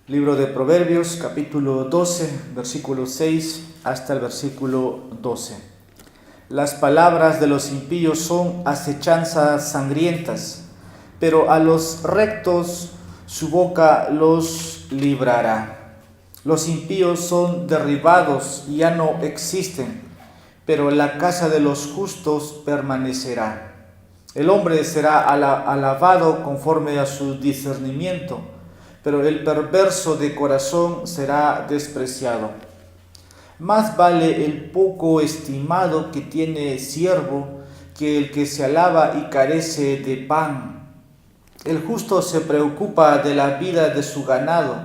Libro de Proverbios, capítulo 12, versículo 6 hasta el versículo 12. Las palabras de los impíos son acechanzas sangrientas, pero a los rectos su boca los librará. Los impíos son derribados y ya no existen, pero la casa de los justos permanecerá. El hombre será alabado conforme a su discernimiento, pero el perverso de corazón será despreciado. Más vale el poco estimado que tiene siervo que el que se alaba y carece de pan. El justo se preocupa de la vida de su ganado,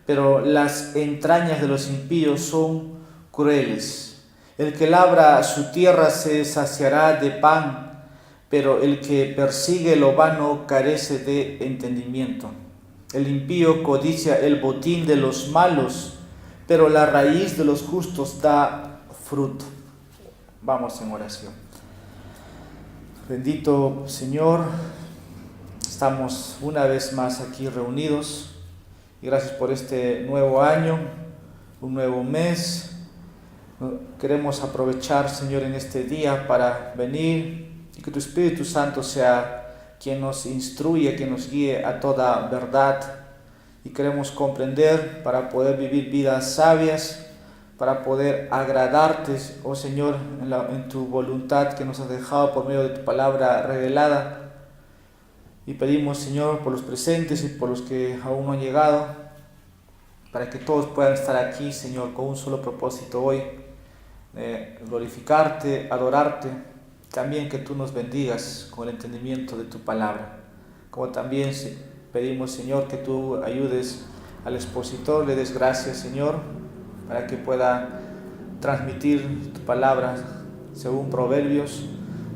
pero las entrañas de los impíos son crueles. El que labra su tierra se saciará de pan, pero el que persigue lo vano carece de entendimiento. El impío codicia el botín de los malos, pero la raíz de los justos da fruto. Vamos en oración. Bendito Señor, estamos una vez más aquí reunidos y gracias por este nuevo año, un nuevo mes. Queremos aprovechar, Señor, en este día para venir y que tu Espíritu Santo sea quien nos instruye, quien nos guíe a toda verdad, y queremos comprender para poder vivir vidas sabias, para poder agradarte, oh Señor, en tu voluntad que nos has dejado por medio de tu palabra revelada. Y pedimos, Señor, por los presentes y por los que aún no han llegado, para que todos puedan estar aquí, Señor, con un solo propósito hoy, glorificarte, adorarte. También que tú nos bendigas con el entendimiento de tu palabra. Como también pedimos, Señor, que tú ayudes al expositor, le des gracias, Señor, para que pueda transmitir tu palabra según Proverbios,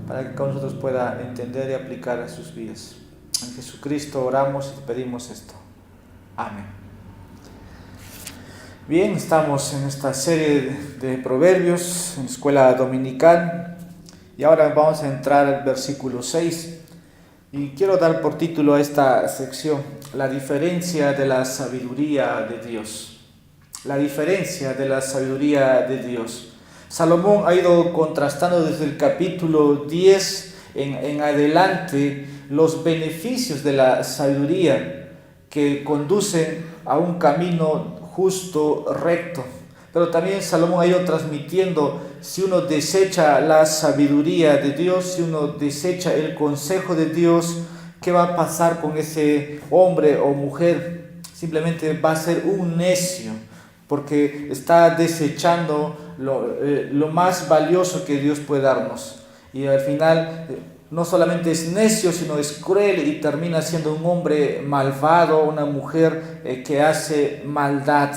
para que cada nosotros pueda entender y aplicar a sus vidas. En Jesucristo oramos y te pedimos esto. Amén. Bien, estamos en esta serie de Proverbios en escuela dominical. Y ahora vamos a entrar al versículo 6 y quiero dar por título a esta sección: la diferencia de la sabiduría de Dios. La diferencia de la sabiduría de Dios. Salomón ha ido contrastando desde el capítulo 10 en adelante los beneficios de la sabiduría que conducen a un camino justo, recto. Pero también Salomón ha ido transmitiendo: si uno desecha la sabiduría de Dios, si uno desecha el consejo de Dios, ¿qué va a pasar con ese hombre o mujer? Simplemente va a ser un necio, porque está desechando lo más valioso que Dios puede darnos. Y al final no solamente es necio, sino es cruel y termina siendo un hombre malvado, una mujer que hace maldad.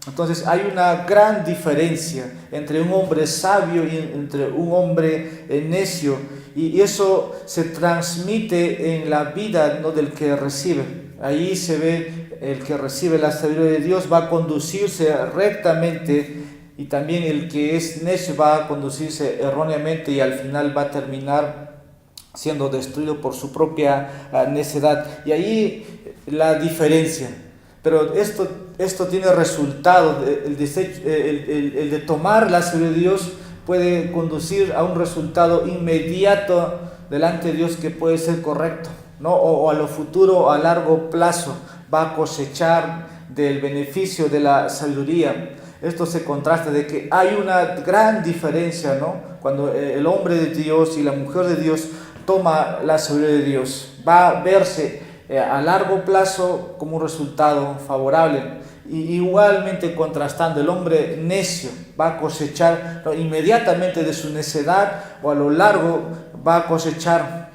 Entonces hay una gran diferencia entre un hombre sabio y entre un hombre necio, y eso se transmite en la vida, ¿no?, del que recibe. Ahí se ve el que recibe la sabiduría de Dios va a conducirse rectamente, y también el que es necio va a conducirse erróneamente y al final va a terminar siendo destruido por su propia necedad. Y ahí la diferencia. Pero esto tiene resultado. El de tomar la sabiduría de Dios puede conducir a un resultado inmediato delante de Dios que puede ser correcto, ¿no? O a lo futuro, a largo plazo, va a cosechar del beneficio de la sabiduría. Esto se contrasta de que hay una gran diferencia, ¿no? Cuando el hombre de Dios y la mujer de Dios toma la sabiduría de Dios, va a verse a largo plazo como un resultado favorable. Y igualmente contrastando, el hombre necio va a cosechar inmediatamente de su necedad, o a lo largo va a cosechar.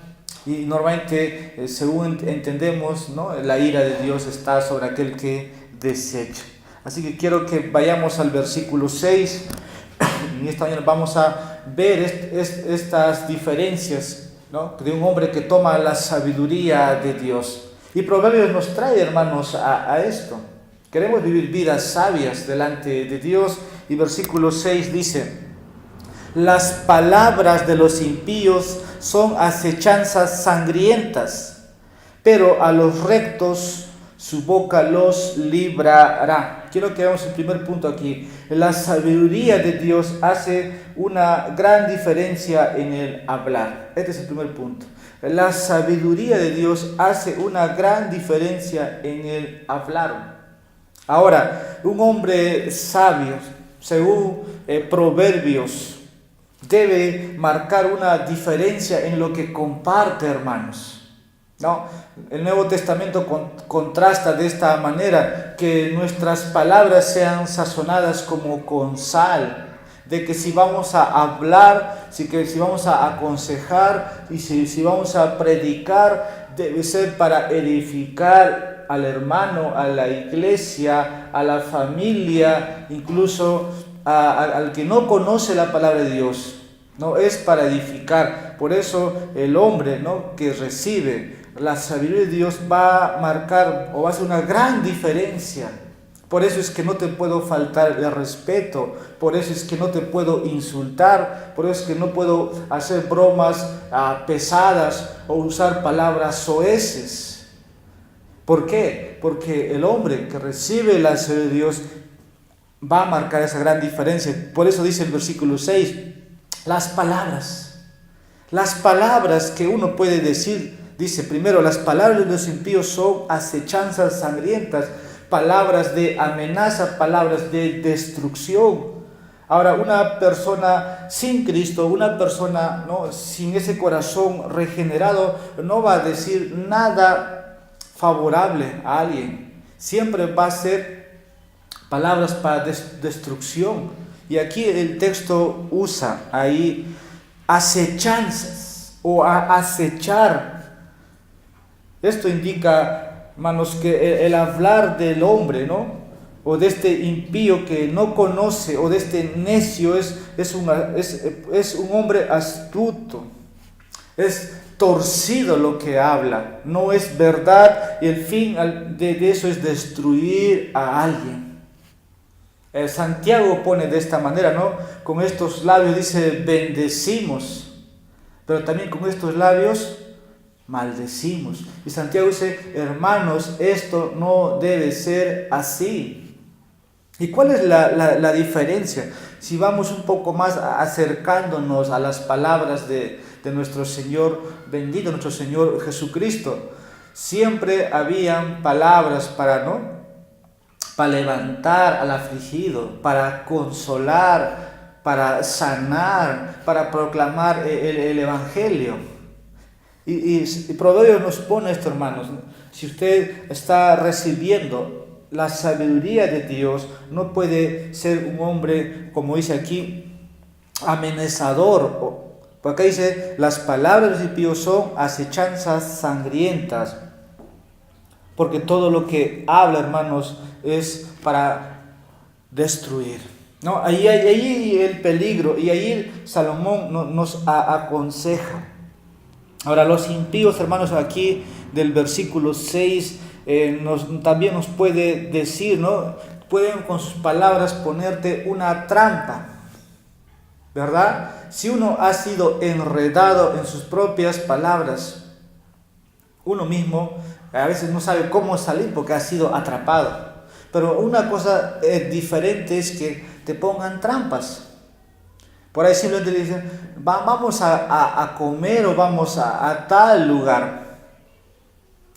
Y normalmente, según entendemos, ¿no?, la ira de Dios está sobre aquel que desecha. Así que quiero que vayamos al versículo 6. Y esta mañana vamos a ver estas diferencias, ¿no?, de un hombre que toma la sabiduría de Dios. Y Proverbios nos trae, hermanos, a esto. Queremos vivir vidas sabias delante de Dios. Y versículo 6 dice: las palabras de los impíos son acechanzas sangrientas, pero a los rectos su boca los librará. Quiero que veamos el primer punto aquí. La sabiduría de Dios hace una gran diferencia en el hablar. Este es el primer punto. La sabiduría de Dios hace una gran diferencia en el hablar. Ahora, un hombre sabio, según Proverbios, debe marcar una diferencia en lo que comparte, hermanos. ¿No? El Nuevo Testamento contrasta de esta manera, que nuestras palabras sean sazonadas como con sal, de que si vamos a hablar, si vamos a aconsejar y si vamos a predicar, debe ser para edificar al hermano, a la iglesia, a la familia, incluso al que no conoce la palabra de Dios. No es para edificar. Por eso el hombre, ¿no?, que recibe la sabiduría de Dios va a marcar o va a hacer una gran diferencia. Por eso es que no te puedo faltar el respeto, por eso es que no te puedo insultar, por eso es que no puedo hacer bromas pesadas o usar palabras soeces. ¿Por qué? Porque el hombre que recibe la sabiduría de Dios va a marcar esa gran diferencia. Por eso dice el versículo 6, las palabras que uno puede decir, dice primero, las palabras de los impíos son acechanzas sangrientas, palabras de amenaza, palabras de destrucción. Ahora, una persona sin Cristo, una persona, ¿no?, sin ese corazón regenerado, no va a decir nada favorable a alguien. Siempre va a ser palabras para destrucción. Y aquí el texto usa ahí acechanzas o acechar. Esto indica, hermanos, que el hablar del hombre, ¿no?, o de este impío que no conoce, o de este necio, es un hombre astuto, es torcido lo que habla, no es verdad, y el fin de eso es destruir a alguien. Santiago pone de esta manera, ¿no?, con estos labios dice bendecimos, pero también con estos labios maldecimos. Y Santiago dice, hermanos, esto no debe ser así. ¿Y cuál es la diferencia? Si vamos un poco más acercándonos a las palabras de nuestro Señor, bendito nuestro Señor Jesucristo, siempre habían palabras para levantar al afligido, para consolar, para sanar, para proclamar el Evangelio. Y Proverbios nos pone esto, hermanos. Si usted está recibiendo la sabiduría de Dios, no puede ser un hombre, como dice aquí, amenazador. Porque acá dice, las palabras de impíos son acechanzas sangrientas. Porque todo lo que habla, hermanos, es para destruir, ¿no? Ahí el peligro, y ahí Salomón nos aconseja. Ahora, los impíos, hermanos, aquí del versículo 6, también nos puede decir, ¿no?, pueden con sus palabras ponerte una trampa, ¿verdad? Si uno ha sido enredado en sus propias palabras, uno mismo a veces no sabe cómo salir porque ha sido atrapado. Pero una cosa diferente es que te pongan trampas. Por ahí simplemente le dicen, vamos a comer o vamos a tal lugar.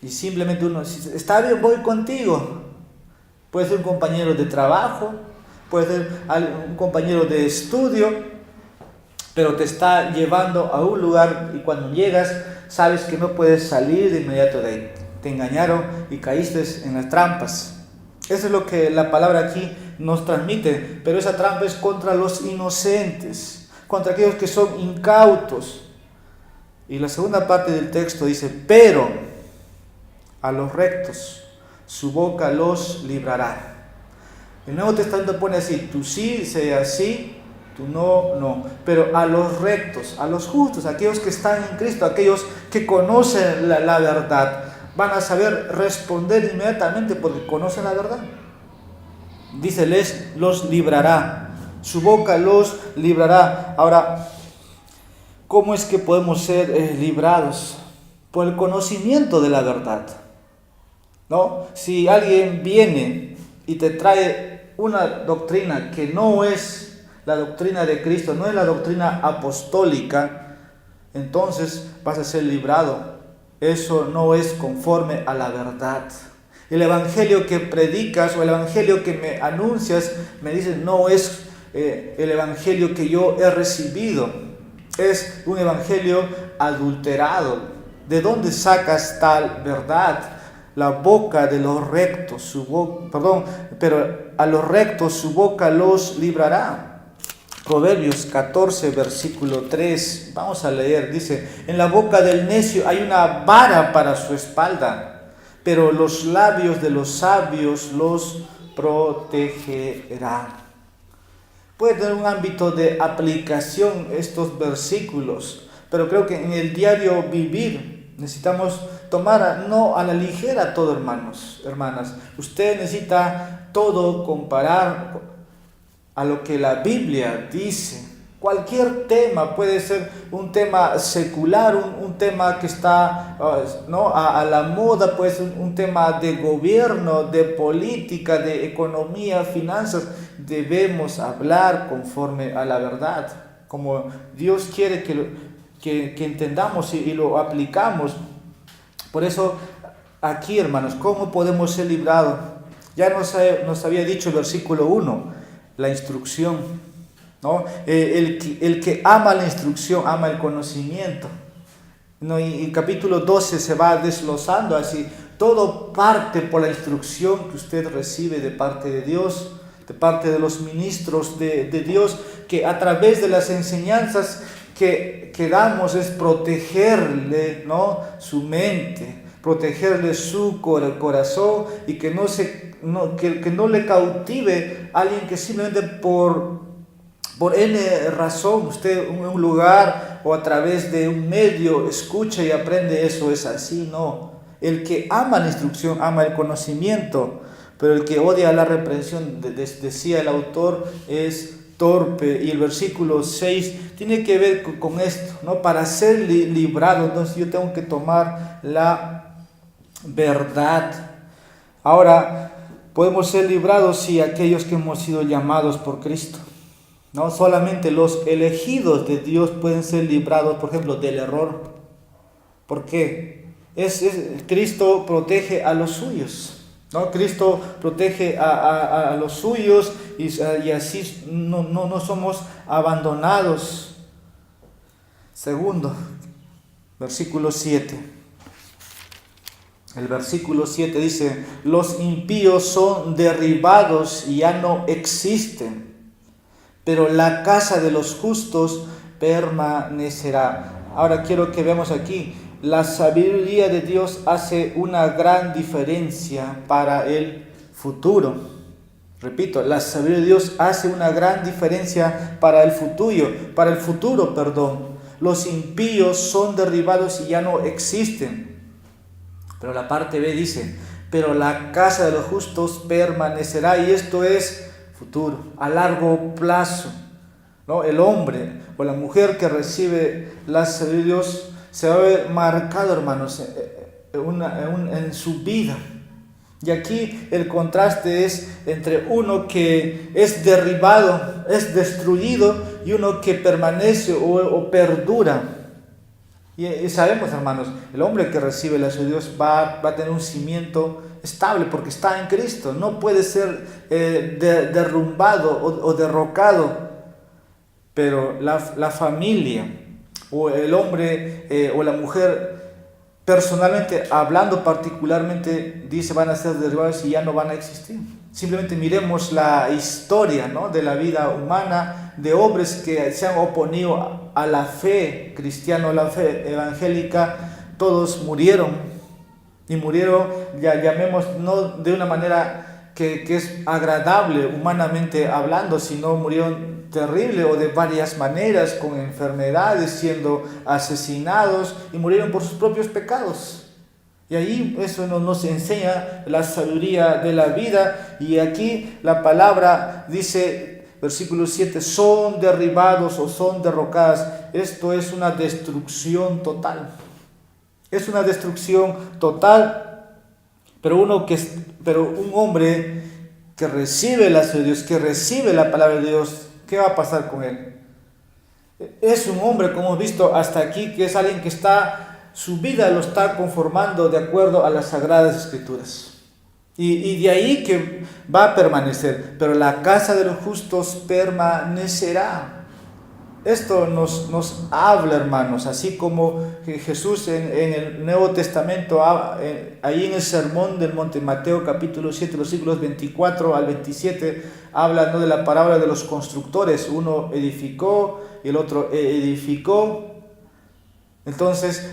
Y simplemente uno dice, está bien, voy contigo. Puede ser un compañero de trabajo, puede ser un compañero de estudio, pero te está llevando a un lugar y cuando llegas sabes que no puedes salir de inmediato de ahí. Te engañaron y caíste en las trampas. Eso es lo que la palabra aquí nos transmite, pero esa trampa es contra los inocentes, contra aquellos que son incautos. Y la segunda parte del texto dice, pero a los rectos su boca los librará. El Nuevo Testamento pone así, tú sí sea sí, tú no. Pero a los rectos, a los justos, aquellos que están en Cristo, aquellos que conocen la verdad, van a saber responder inmediatamente porque conocen la verdad. Dice, los librará, su boca los librará. Ahora, ¿cómo es que podemos ser librados? Por el conocimiento de la verdad. ¿no? Si alguien viene y te trae una doctrina que no es la doctrina de Cristo, no es la doctrina apostólica, entonces vas a ser librado. Eso no es conforme a la verdad. El evangelio que predicas o el evangelio que me anuncias, me dices, no es el evangelio que yo he recibido. Es un evangelio adulterado. ¿De dónde sacas tal verdad? La boca de los rectos, pero a los rectos su boca los librará. Proverbios 14, versículo 3, vamos a leer, dice, en la boca del necio hay una vara para su espalda, pero los labios de los sabios los protegerá. Puede tener un ámbito de aplicación estos versículos, pero creo que en el diario vivir necesitamos tomar no a la ligera todo, hermanos, hermanas. Usted necesita todo comparar a lo que la Biblia dice. Cualquier tema puede ser un tema secular, un tema que está a la moda, puede ser un tema de gobierno, de política, de economía, finanzas. Debemos hablar conforme a la verdad, como Dios quiere que entendamos y lo aplicamos. Por eso, aquí, hermanos, ¿cómo podemos ser librados? Ya nos había dicho el versículo 1, la instrucción, ¿no? El que ama la instrucción, ama el conocimiento, ¿no? Y en capítulo 12 se va desglosando así, todo parte por la instrucción que usted recibe de parte de Dios, de parte de los ministros de Dios, que a través de las enseñanzas que damos es protegerle, ¿no?, su mente, protegerle su corazón, y que no le cautive a alguien que simplemente por N razón, usted en un lugar o a través de un medio escucha y aprende eso es así. No, el que ama la instrucción ama el conocimiento, pero el que odia la reprensión, decía el autor, es torpe. Y el versículo 6 tiene que ver con esto, ¿no? Para ser librado, entonces yo tengo que tomar la verdad. Ahora, podemos ser librados si aquellos que hemos sido llamados por Cristo. No solamente los elegidos de Dios pueden ser librados, por ejemplo, del error. ¿Por qué? Cristo protege a los suyos, ¿no? Cristo protege a los suyos y así no somos abandonados. Segundo, versículo 7. El versículo 7 dice, los impíos son derribados y ya no existen, pero la casa de los justos permanecerá. Ahora quiero que veamos aquí, la sabiduría de Dios hace una gran diferencia para el futuro. Repito, la sabiduría de Dios hace una gran diferencia para el futuro. Los impíos son derribados y ya no existen. Pero la parte B dice, pero la casa de los justos permanecerá, y esto es futuro, a largo plazo, ¿no? El hombre o la mujer que recibe la sabiduría de Dios se va a ver marcado, hermanos, en su vida. Y aquí el contraste es entre uno que es derribado, es destruido, y uno que permanece o perdura. Y sabemos, hermanos, el hombre que recibe la sabiduría de Dios va a tener un cimiento estable porque está en Cristo. No puede ser derrumbado o derrocado. Pero la familia o el hombre o la mujer, personalmente hablando, particularmente, dice van a ser derribados y ya no van a existir. Simplemente miremos la historia, ¿no?, de la vida humana, de hombres que se han oponido a la fe cristiana, a la fe evangélica. Todos murieron, y murieron, llamemos, no de una manera que es agradable humanamente hablando, sino murieron terrible o de varias maneras, con enfermedades, siendo asesinados, y murieron por sus propios pecados. Y ahí eso nos enseña la sabiduría de la vida. Y aquí la palabra dice, versículo 7, son derribados o son derrocadas. Esto es una destrucción total. Es una destrucción total. Pero un hombre que recibe la de Dios, que recibe la palabra de Dios, ¿qué va a pasar con él? Es un hombre, como hemos visto hasta aquí, que es alguien que su vida lo está conformando de acuerdo a las Sagradas Escrituras. Y de ahí que va a permanecer, pero la casa de los justos permanecerá. Esto nos habla, hermanos, así como Jesús en el Nuevo Testamento, ahí en el Sermón del Monte, Mateo capítulo 7, versículos 24 al 27, habla, ¿no?, de la parábola de los constructores. Uno edificó y el otro edificó. Entonces,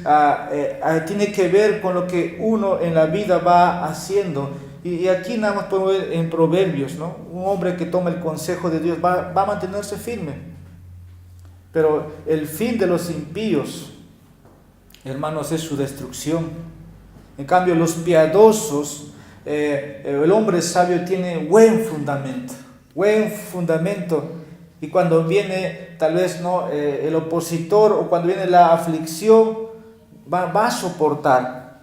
tiene que ver con lo que uno en la vida va haciendo. Y aquí nada más podemos ver en Proverbios, ¿no? Un hombre que toma el consejo de Dios va a mantenerse firme. Pero el fin de los impíos, hermanos, es su destrucción. En cambio, los piadosos, el hombre sabio tiene buen fundamento. Y cuando viene tal vez, ¿no?, el opositor, o cuando viene la aflicción, va a soportar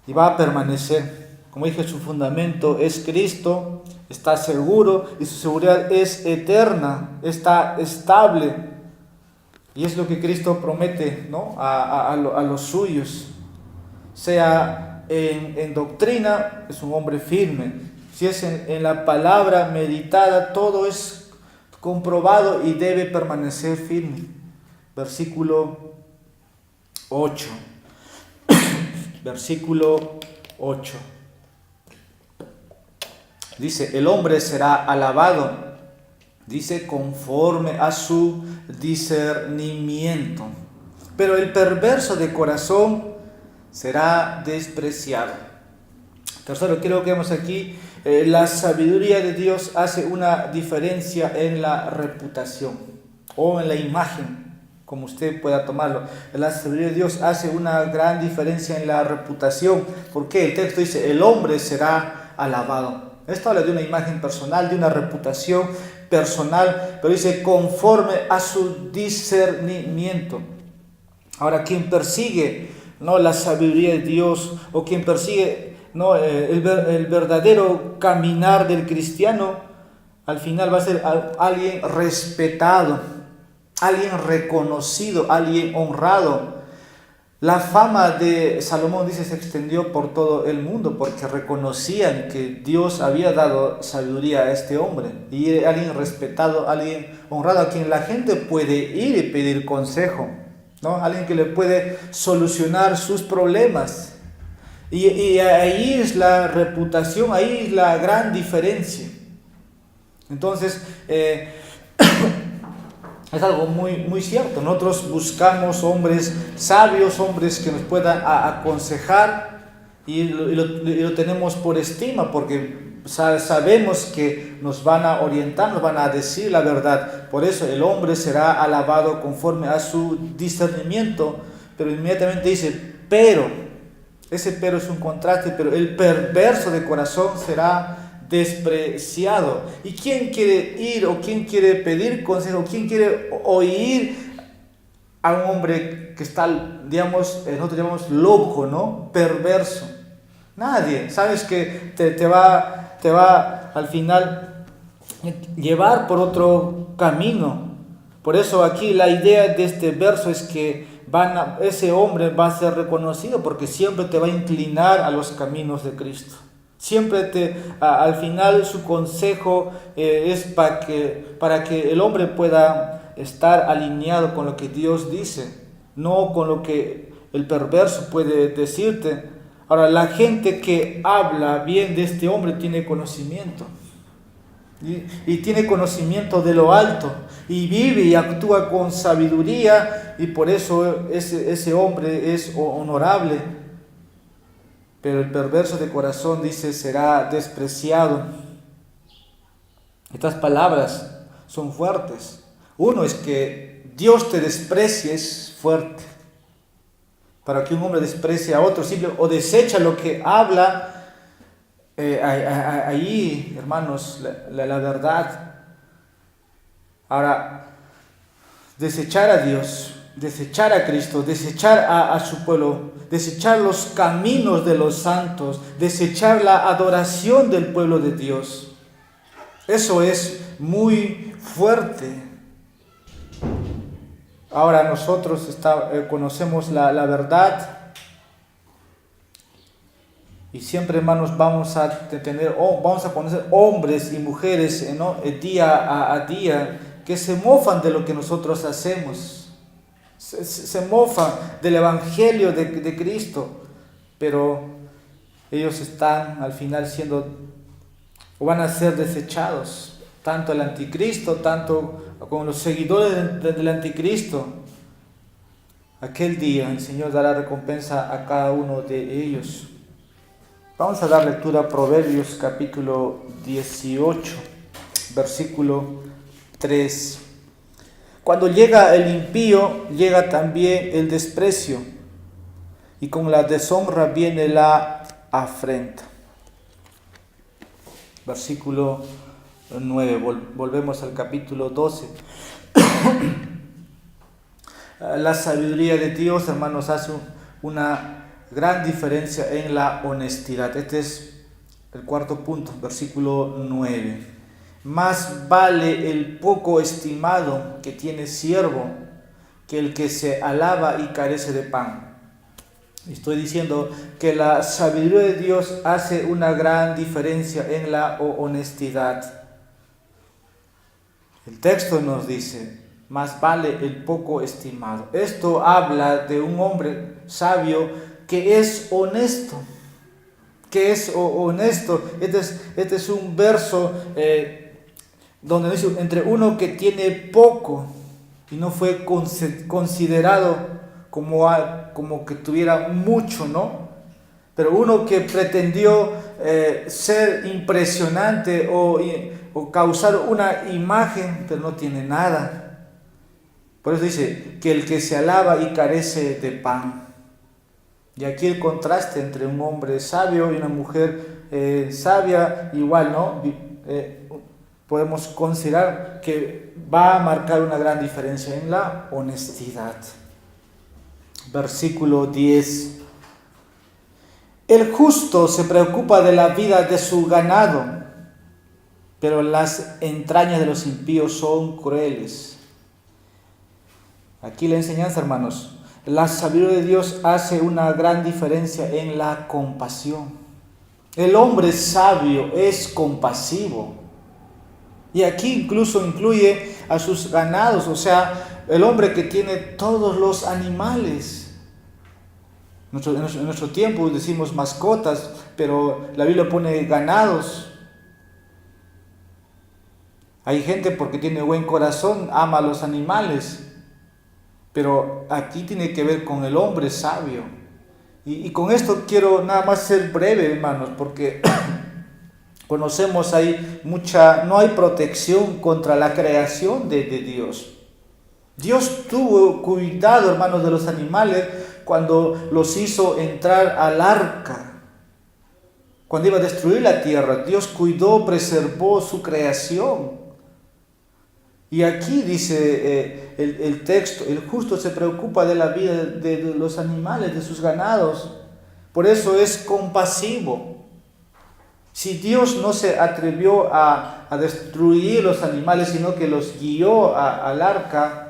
y va a permanecer. Como dije, su fundamento es Cristo, está seguro y su seguridad es eterna, está estable. Y es lo que Cristo promete, ¿no?, a los suyos. Sea en doctrina, es un hombre firme. Si es en la palabra meditada, todo es comprobado y debe permanecer firme. Versículo 8. Versículo 8. Dice, el hombre será alabado, dice, conforme a su discernimiento, pero el perverso de corazón será despreciado. Tercero, quiero que veamos aquí, la sabiduría de Dios hace una diferencia en la reputación o en la imagen, como usted pueda tomarlo. La sabiduría de Dios hace una gran diferencia en la reputación. ¿Por qué? El texto dice, el hombre será alabado. Esto habla de una imagen personal, de una reputación personal, pero dice conforme a su discernimiento. Ahora, quien persigue, ¿no?, la sabiduría de Dios, o quien persigue, ¿no?, el verdadero caminar del cristiano, al final va a ser alguien respetado, alguien reconocido, alguien honrado. La fama de Salomón, dice, se extendió por todo el mundo porque reconocían que Dios había dado sabiduría a este hombre. Y alguien respetado, alguien honrado, a quien la gente puede ir y pedir consejo, ¿no? Alguien que le puede solucionar sus problemas. Y ahí es la reputación, ahí es la gran diferencia. Entonces, es algo muy cierto. Nosotros buscamos hombres sabios, hombres que nos puedan aconsejar, y lo tenemos por estima porque sabemos que nos van a orientar, nos van a decir la verdad. Por eso el hombre será alabado conforme a su discernimiento, pero inmediatamente dice, pero, ese pero es un contraste, pero el perverso de corazón será despreciado. ¿Y quién quiere ir o quién quiere pedir consejo? ¿Quién quiere oír a un hombre que está, digamos, nosotros llamamos loco, ¿no?, perverso? Nadie. Sabes que te va al final llevar por otro camino. Por eso aquí la idea de este verso es que ese hombre va a ser reconocido porque siempre te va a inclinar a los caminos de Cristo. Siempre al final su consejo es para que el hombre pueda estar alineado con lo que Dios dice, no con lo que el perverso puede decirte. Ahora, la gente que habla bien de este hombre tiene conocimiento. Y tiene conocimiento de lo alto, y vive y actúa con sabiduría, y por eso ese hombre es honorable. Pero el perverso de corazón, dice, será despreciado. Estas palabras son fuertes. Uno es que Dios te desprecie, es fuerte. Para que un hombre desprecie a otro, o desecha lo que habla, ahí, hermanos, la verdad. Ahora, desechar a Dios desechar a Cristo, desechar a su pueblo, desechar los caminos de los santos, desechar la adoración del pueblo de Dios. Eso es muy fuerte. Ahora nosotros conocemos la verdad y siempre, hermanos, vamos a conocer hombres y mujeres, ¿no?, día a día, que se mofan de lo que nosotros hacemos, se mofan del Evangelio de Cristo, pero ellos están al final van a ser desechados, tanto el anticristo, tanto como los seguidores del anticristo. Aquel día el Señor dará recompensa a cada uno de ellos. Vamos a dar lectura a Proverbios capítulo 18, versículo 3. Cuando llega el impío, llega también el desprecio, y con la deshonra viene la afrenta. Versículo 9, volvemos al capítulo 12. La sabiduría de Dios, hermanos, hace una gran diferencia en la honestidad. Este es el cuarto punto, versículo 9. Más vale el poco estimado que tiene siervo que el que se alaba y carece de pan. Estoy diciendo que la sabiduría de Dios hace una gran diferencia en la honestidad. El texto nos dice: más vale el poco estimado. Esto habla de un hombre sabio que es honesto. Este es un verso donde dice: entre uno que tiene poco y no fue considerado como que tuviera mucho, ¿no? Pero uno que pretendió ser impresionante o causar una imagen, pero no tiene nada. Por eso dice que el que se alaba y carece de pan. Y aquí el contraste entre un hombre sabio y una mujer sabia, igual, ¿no? Podemos considerar que va a marcar una gran diferencia en la honestidad. Versículo 10. El justo se preocupa de la vida de su ganado, pero las entrañas de los impíos son crueles. Aquí la enseñanza, hermanos: la sabiduría de Dios hace una gran diferencia en la compasión. El hombre sabio es compasivo. Y aquí incluso incluye a sus ganados, o sea, el hombre que tiene todos los animales. En nuestro tiempo decimos mascotas, pero la Biblia pone ganados. Hay gente, porque tiene buen corazón, ama a los animales. Pero aquí tiene que ver con el hombre sabio. Y con esto quiero nada más ser breve, hermanos, porque conocemos no hay protección contra la creación de Dios. Dios tuvo cuidado, hermanos, de los animales cuando los hizo entrar al arca. Cuando iba a destruir la tierra, Dios cuidó, preservó su creación. Y aquí dice el texto: el justo se preocupa de la vida de los animales, de sus ganados. Por eso es compasivo. Si Dios no se atrevió a destruir los animales, sino que los guió al arca,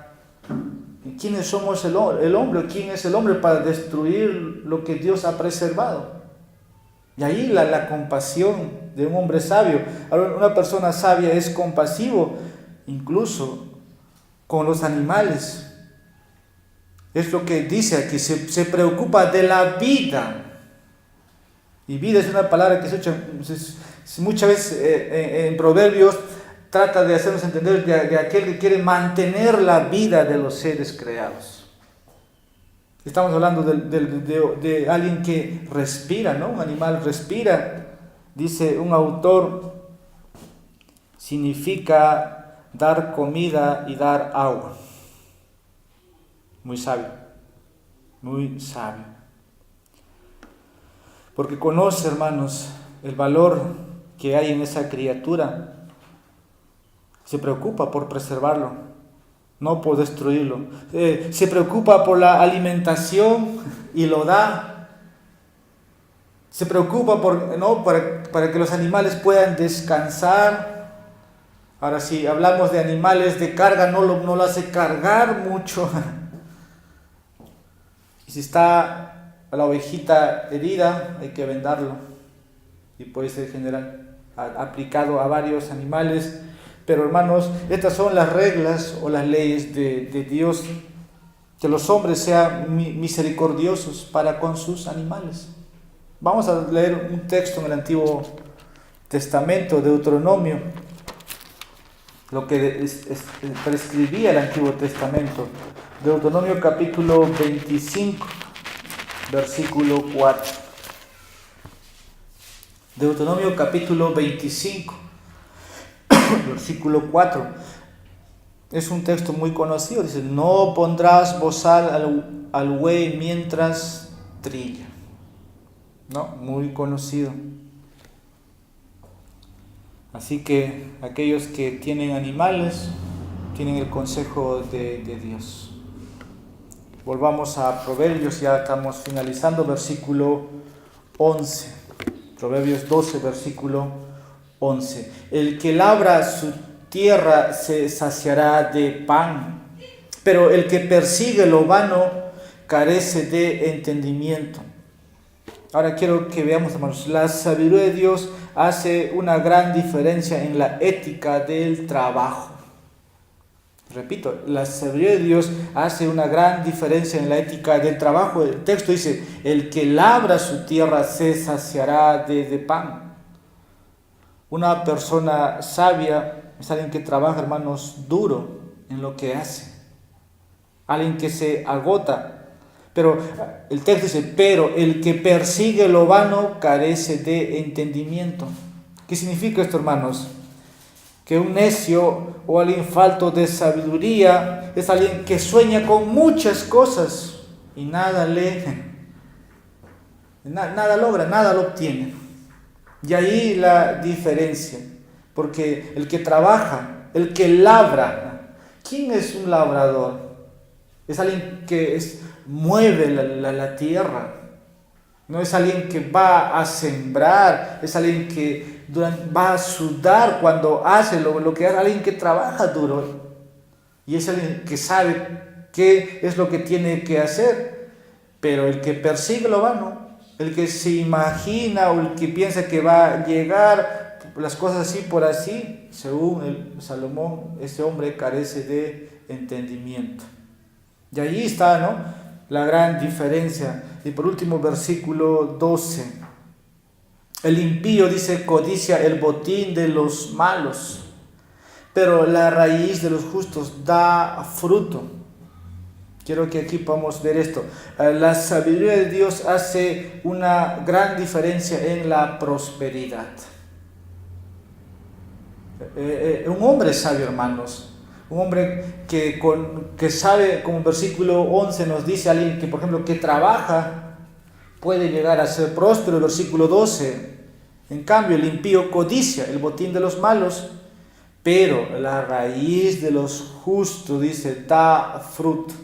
¿quién somos el hombre? ¿Quién es el hombre para destruir lo que Dios ha preservado? Y ahí la compasión de un hombre sabio. Ahora, una persona sabia es compasivo, incluso con los animales. Es lo que dice aquí: se preocupa de la vida. Y vida es una palabra que se usa muchas veces en Proverbios. Trata de hacernos entender de aquel que quiere mantener la vida de los seres creados. Estamos hablando de alguien que respira, ¿no? Un animal respira. Dice un autor: significa dar comida y dar agua. Muy sabio, muy sabio. Porque conoce, hermanos, el valor que hay en esa criatura. Se preocupa por preservarlo. no por destruirlo. Se preocupa por la alimentación y lo da. Se preocupa para que los animales puedan descansar. Ahora, si hablamos de animales de carga, no lo hace cargar mucho. Y si está la ovejita herida, hay que vendarlo. Y puede ser aplicado a varios animales. Pero hermanos, estas son las reglas o las leyes de Dios. Que los hombres sean misericordiosos para con sus animales. Vamos a leer un texto en el Antiguo Testamento, Deuteronomio, lo que prescribía el Antiguo Testamento. Deuteronomio capítulo 25, versículo 4. Deuteronomio capítulo 25, versículo 4. Es un texto muy conocido. Dice: no pondrás bozal al buey mientras trilla. ¿No? Muy conocido. Así que aquellos que tienen animales tienen el consejo de Dios. Volvamos a Proverbios, ya estamos finalizando, versículo 11. Proverbios 12, versículo 11. El que labra su tierra se saciará de pan, pero el que persigue lo vano carece de entendimiento. Ahora quiero que veamos, hermanos, la sabiduría de Dios hace una gran diferencia en la ética del trabajo. Repito, la sabiduría de Dios hace una gran diferencia en la ética del trabajo. El texto dice: el que labra su tierra se saciará de pan. Una persona sabia es alguien que trabaja, hermanos, duro en lo que hace. Alguien que se agota. Pero el texto dice: pero el que persigue lo vano carece de entendimiento. ¿Qué significa esto, hermanos? Que un necio o alguien falto de sabiduría es alguien que sueña con muchas cosas y nada lee, nada logra, nada lo obtiene. Y ahí la diferencia, porque el que trabaja, el que labra, ¿quién es un labrador? Es alguien que mueve la tierra. No es alguien que va a sembrar, es alguien que va a sudar cuando hace lo que hace, alguien que trabaja duro. Y es alguien que sabe qué es lo que tiene que hacer. Pero el que persigue lo vano, el que se imagina o el que piensa que va a llegar las cosas así por así, según el Salomón, ese hombre carece de entendimiento. Y allí está, ¿no?, la gran diferencia. Y por último, versículo 12. El impío, dice, codicia el botín de los malos, pero la raíz de los justos da fruto. Quiero que aquí podamos ver esto. La sabiduría de Dios hace una gran diferencia en la prosperidad. Un hombre sabio, hermanos, un hombre que sabe, como el versículo 11 nos dice, alguien que, por ejemplo, que trabaja, puede llegar a ser próspero. El versículo 12, en cambio, el impío codicia el botín de los malos, pero la raíz de los justos, dice, da fruto.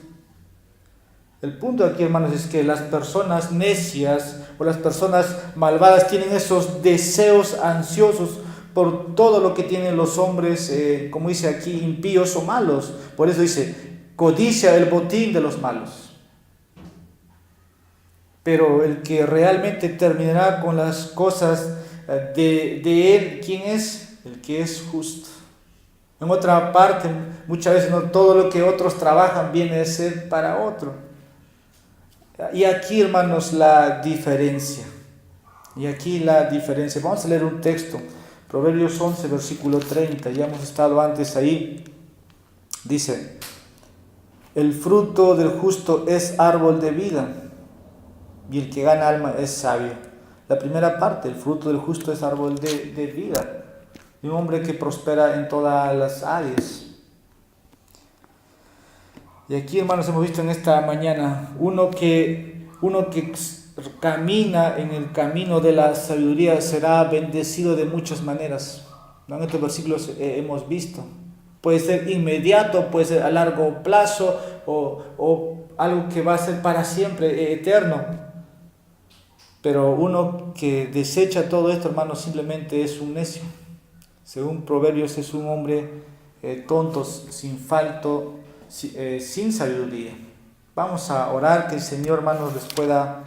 El punto aquí, hermanos, es que las personas necias o las personas malvadas tienen esos deseos ansiosos por todo lo que tienen los hombres, como dice aquí, impíos o malos. Por eso dice, codicia el botín de los malos. Pero el que realmente terminará con las cosas de él, ¿quién es? El que es justo. En otra parte, muchas veces no todo lo que otros trabajan viene a ser para otro. Y aquí, hermanos, la diferencia. Vamos a leer un texto. Proverbios 11, versículo 30, ya hemos estado antes ahí. Dice: el fruto del justo es árbol de vida, y el que gana alma es sabio. La primera parte, el fruto del justo es árbol de vida, y un hombre que prospera en todas las áreas. Y aquí, hermanos, hemos visto en esta mañana, uno que camina en el camino de la sabiduría será bendecido de muchas maneras. En estos versículos hemos visto. Puede ser inmediato, puede ser a largo plazo o algo que va a ser para siempre, eterno. Pero uno que desecha todo esto, hermano, simplemente es un necio. Según Proverbios, es un hombre tonto, sin falto, sin sabiduría. Vamos a orar que el Señor, hermanos, les pueda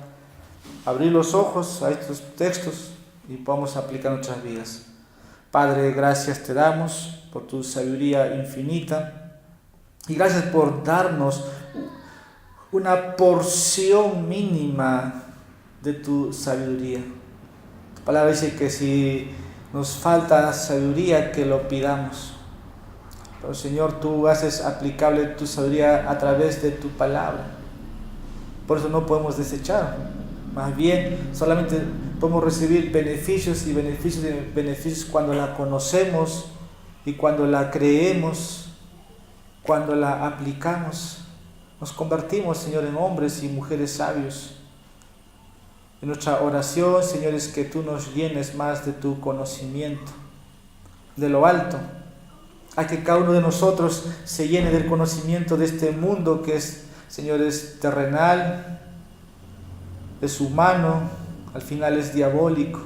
abrir los ojos a estos textos y podamos aplicar nuestras vidas. Padre, gracias te damos por tu sabiduría infinita y gracias por darnos una porción mínima de tu sabiduría. Tu palabra dice que si nos falta sabiduría, que lo pidamos. Pero Señor, tú haces aplicable tu sabiduría a través de tu palabra. Por eso no podemos desechar. Más bien, solamente podemos recibir beneficios y beneficios cuando la conocemos y cuando la creemos, cuando la aplicamos. Nos convertimos, Señor, en hombres y mujeres sabios. En nuestra oración, Señor, es que tú nos llenes más de tu conocimiento, de lo alto. A que cada uno de nosotros se llene del conocimiento de este mundo que es, Señor, es terrenal, es humano, al final es diabólico.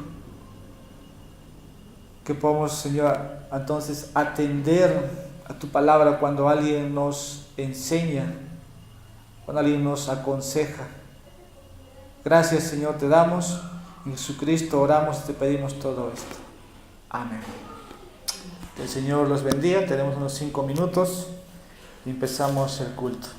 Que podamos, Señor, entonces atender a tu palabra cuando alguien nos enseña, cuando alguien nos aconseja. Gracias, Señor, te damos. En Jesucristo oramos y te pedimos todo esto. Amén. Que el Señor los bendiga. Tenemos unos 5 minutos y empezamos el culto.